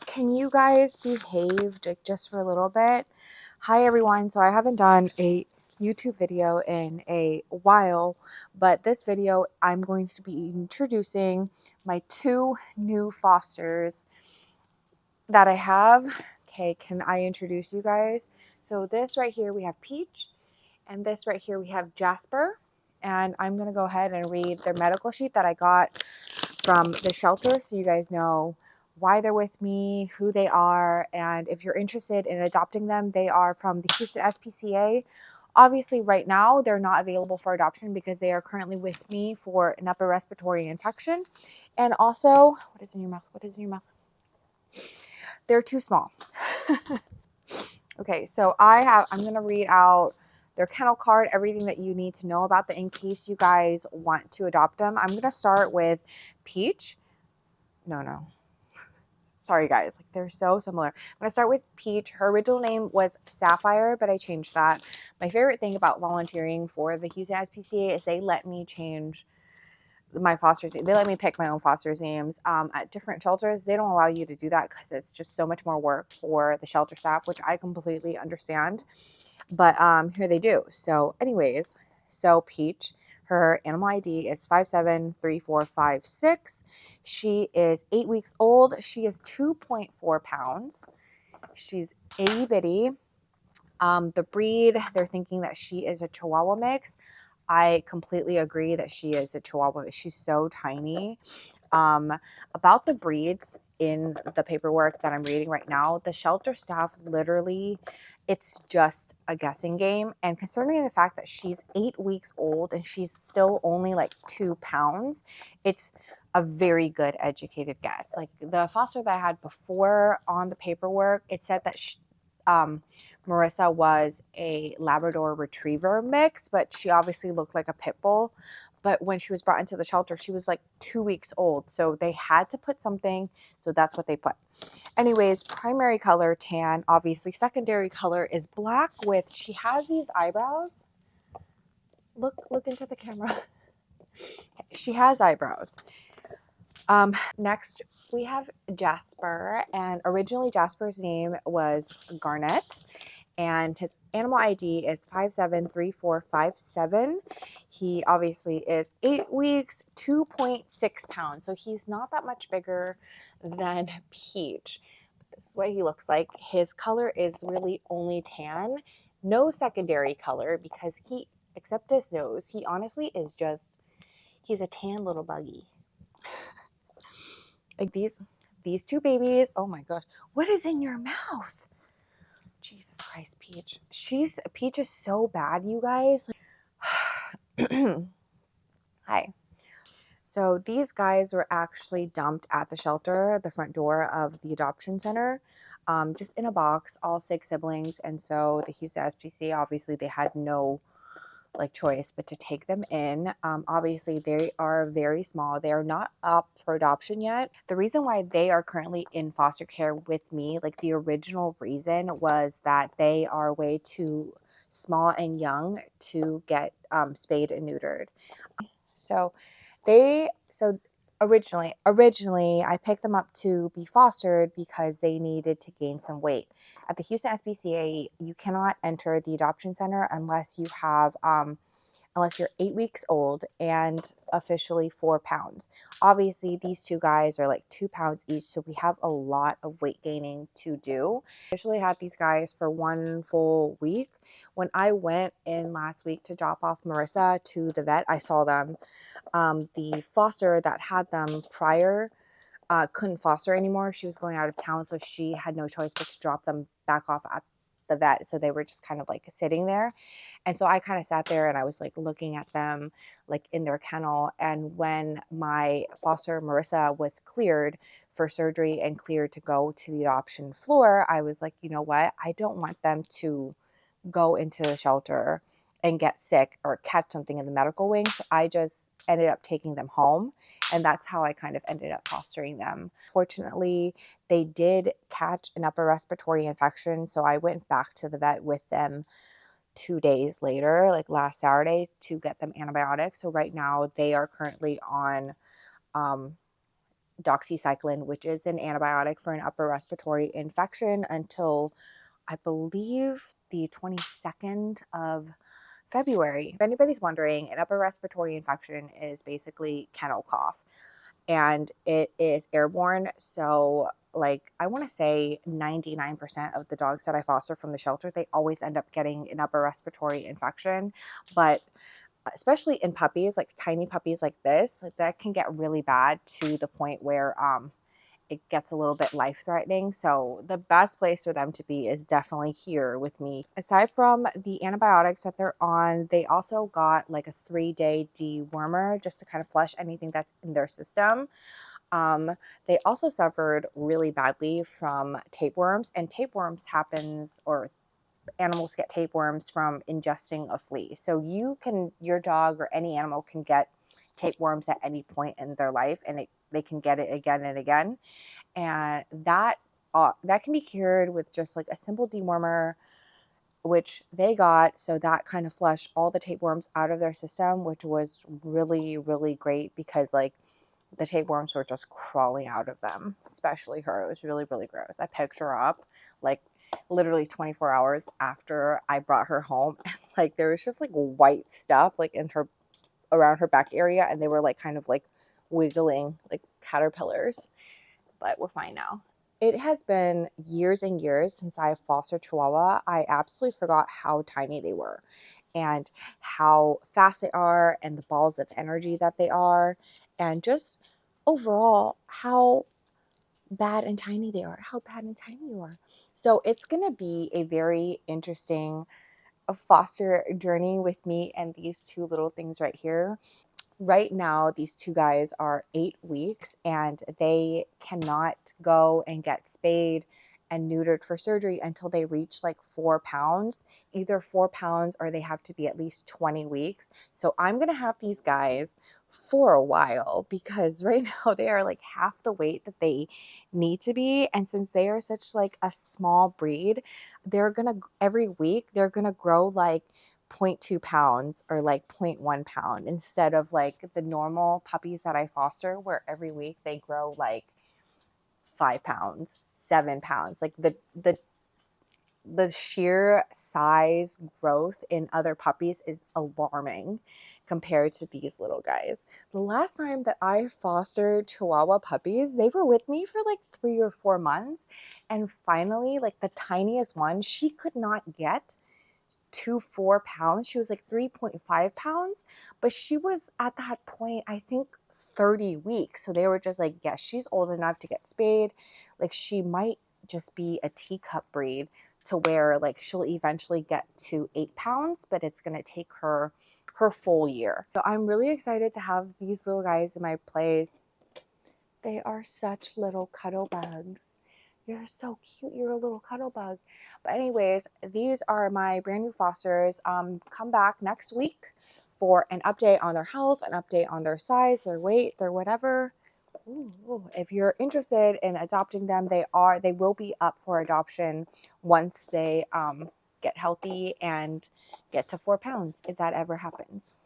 can you guys behave just for a little bit? Hi everyone. So I haven't done a YouTube video in a while, but this video I'm going to be introducing my two new fosters that I have. Okay, can I introduce you guys? So this right here we have Peach, and this right here we have Jasper. And I'm going to go ahead and read their medical sheet that I got from the shelter so you guys know why they're with me, who they are, and if you're interested in adopting them. They are from the Houston SPCA. Obviously, right now, they're not available for adoption because they are currently with me for an upper respiratory infection. And also, what is in your mouth? What is in your mouth? They're too small. Okay, so I'm going to read out their kennel card, everything that you need to know about them in case you guys want to adopt them. I'm going to start with Peach. No. Sorry, guys. Like, they're so similar. I'm going to start with Peach. Her original name was Sapphire, but I changed that. My favorite thing about volunteering for the Houston SPCA is they let me change my foster's name. They let me pick my own foster's names. At different shelters, they don't allow you to do that because it's just so much more work for the shelter staff, which I completely understand. But here they do. So anyways, so Peach, her animal ID is 573456. She is 8 weeks old. She is 2.4 pounds. She's itty bitty. The breed, they're thinking that she is a Chihuahua mix. I completely agree that she is a Chihuahua. She's so tiny. About the breeds in the paperwork that I'm reading right now, the shelter staff literally, it's just a guessing game. And considering the fact that she's 8 weeks old and she's still only like 2 pounds, it's a very good educated guess. Like the foster that I had before on the paperwork, it said that Marissa was a Labrador Retriever mix, but she obviously looked like a pit bull. But when she was brought into the shelter, she was like 2 weeks old. So they had to put something. So that's what they put. Anyways, primary color tan. Obviously, secondary color is black with, she has these eyebrows. Look into the camera. She has eyebrows. Next, we have Jasper. And originally, Jasper's name was Garnet. And his animal ID is 573457. He obviously is 8 weeks, 2.6 pounds. So he's not that much bigger than Peach. This is what he looks like. His color is really only tan. No secondary color because except his nose, he honestly is just, he's a tan little buggy. Like these two babies, oh my gosh, what is in your mouth? Jesus Christ, Peach. Peach is so bad, you guys. Hi. So these guys were actually dumped at the shelter, the front door of the adoption center, just in a box, all 6 siblings. And so the Houston SPCA, obviously they had no choice but to take them in. Obviously they are very small. They are not up for adoption yet. The reason why they are currently in foster care with me, like the original reason, was that they are way too small and young to get spayed and neutered. So originally I picked them up to be fostered because they needed to gain some weight. At the Houston SPCA, you cannot enter the adoption center unless you have unless you're 8 weeks old and officially 4 pounds. Obviously, these two guys are like 2 pounds each, so we have a lot of weight gaining to do. I officially had these guys for 1 full week. When I went in last week to drop off Marissa to the vet, I saw them. The foster that had them prior couldn't foster anymore. She was going out of town, so she had no choice but to drop them back off at the vet. So they were just kind of like sitting there. And so I kind of sat there and I was like looking at them like in their kennel. And when my foster Marissa was cleared for surgery and cleared to go to the adoption floor, I was like, you know what? I don't want them to go into the shelter and get sick or catch something in the medical wing. So I just ended up taking them home, and that's how I kind of ended up fostering them. Fortunately, they did catch an upper respiratory infection, so I went back to the vet with them 2 days later, like last Saturday, to get them antibiotics. So right now they are currently on doxycycline, which is an antibiotic for an upper respiratory infection, until I believe the 22nd of February. If anybody's wondering, an upper respiratory infection is basically kennel cough, and it is airborne. So like, I want to say 99% of the dogs that I foster from the shelter, they always end up getting an upper respiratory infection. But especially in puppies, like tiny puppies like this, like that can get really bad to the point where it gets a little bit life-threatening. So the best place for them to be is definitely here with me. Aside from the antibiotics that they're on, they also got like a 3-day dewormer just to kind of flush anything that's in their system. They also suffered really badly from tapeworms, and tapeworms happens, or animals get tapeworms from ingesting a flea. So your dog or any animal can get tapeworms at any point in their life, and they can get it again and again. And that can be cured with just like a simple dewormer, which they got. So that kind of flushed all the tapeworms out of their system, which was really, really great, because like the tapeworms were just crawling out of them, especially her. It was really, really gross. I picked her up like literally 24 hours after I brought her home. Like there was just like white stuff like in her, around her back area, and they were like kind of like wiggling like caterpillars, but we're fine now. It has been years and years since I fostered Chihuahua. I absolutely forgot how tiny they were and how fast they are and the balls of energy that they are, and just overall how bad and tiny they are, how bad and tiny you are. So it's going to be a very interesting foster journey with me and these two little things right here. Right now, these two guys are 8 weeks, and they cannot go and get spayed and neutered for surgery until they reach like 4 pounds, either 4 pounds or they have to be at least 20 weeks. So I'm going to have these guys for a while, because right now they are like half the weight that they need to be. And since they are such like a small breed, they're going to, every week, they're going to grow like 0.2 pounds or like 0.1 pound, instead of like the normal puppies that I foster, where every week they grow like 5 pounds, 7 pounds. Like the sheer size growth in other puppies is alarming compared to these little guys. The last time that I fostered Chihuahua puppies, they were with me for like 3 or 4 months, and finally, like the tiniest one, she could not get to 4 pounds. She was like 3.5 pounds, but she was at that point, I think 30 weeks. So they were just like, yes, she's old enough to get spayed. Like she might just be a teacup breed, to where like she'll eventually get to 8 pounds, but it's going to take her full year. So I'm really excited to have these little guys in my place. They are such little cuddle bugs. You're so cute. You're a little cuddle bug. But anyways, these are my brand new fosters. Come back next week for an update on their health, an update on their size, their weight, their whatever. Ooh. If you're interested in adopting them, they will be up for adoption once they get healthy and get to 4 pounds, if that ever happens.